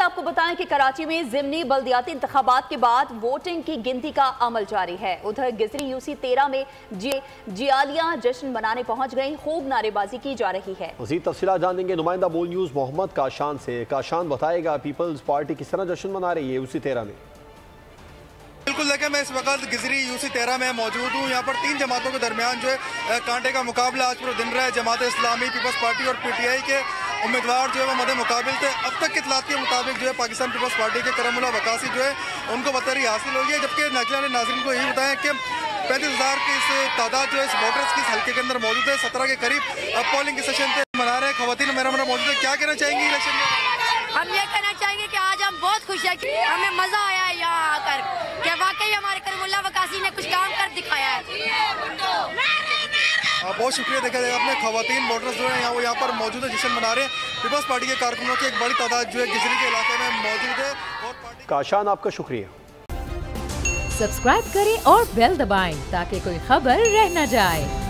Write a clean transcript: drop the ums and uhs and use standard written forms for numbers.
आपको बताएं कि कराची में ज़िमनी बल्दियाती इंतखाबात के बाद वोटिंग की गिनती का अमल जारी है। उधर गिजरी यूसी 13 में जियालियां जश्न मनाने पहुंच गई, खूब नारेबाजी की जा रही है। मज़ीद तफसीलात जानेंगे नुमाइंदा बोल न्यूज़ मोहम्मद काशान से। काशान बताएगा पीपल्स पार्टी किस तरह जश्न मना रही है यूसी 13 में। बिल्कुल देखिए, मैं इस वक्त गिजरी यूसी 13 में मौजूद हूँ। यहाँ पर तीन जमातों के दरमियान जो है कांटे का मुकाबला आज पूरे दिन रहा है। जमात इस्लामी, पीपल्स पार्टी और पीटीआई के उम्मीदवार जो है वो मदे मुकाबिल थे। अब तक की इतलात के मुताबिक जो है पाकिस्तान पीपल्स पार्टी के करमुल्ला वकासी जो है उनको बतरी हासिल हुई है, जबकि नाज़रीन को यही बताया कि 35,000 की इस तादाद जो है इस वोटर्स की इस हल्के के अंदर मौजूद है। 17 के करीब पोलिंग सेशन मना रहे हैं। खवातीन मेरा मौजूद है, क्या कहना चाहेंगी इलेक्शन में? हम ये कहना चाहेंगे कि आज हम बहुत खुश हैं कि हमें मजा आया है यहाँ आकर, कि वाकई हमारे करमुल्ला वकासी ने कुछ काम कर दिखाया है। बहुत शुक्रिया। देखा जाएगा अपने खवातीन वोटर्स जो है यहाँ पर मौजूद है, जश्न मना रहे हैं। पीपल्स पार्टी के कारकुनों की एक बड़ी तादाद जो है गिजरी के इलाके में मौजूद है। और काशान आपका शुक्रिया। सब्सक्राइब करें और बेल दबाएं ताकि कोई खबर रह न जाए।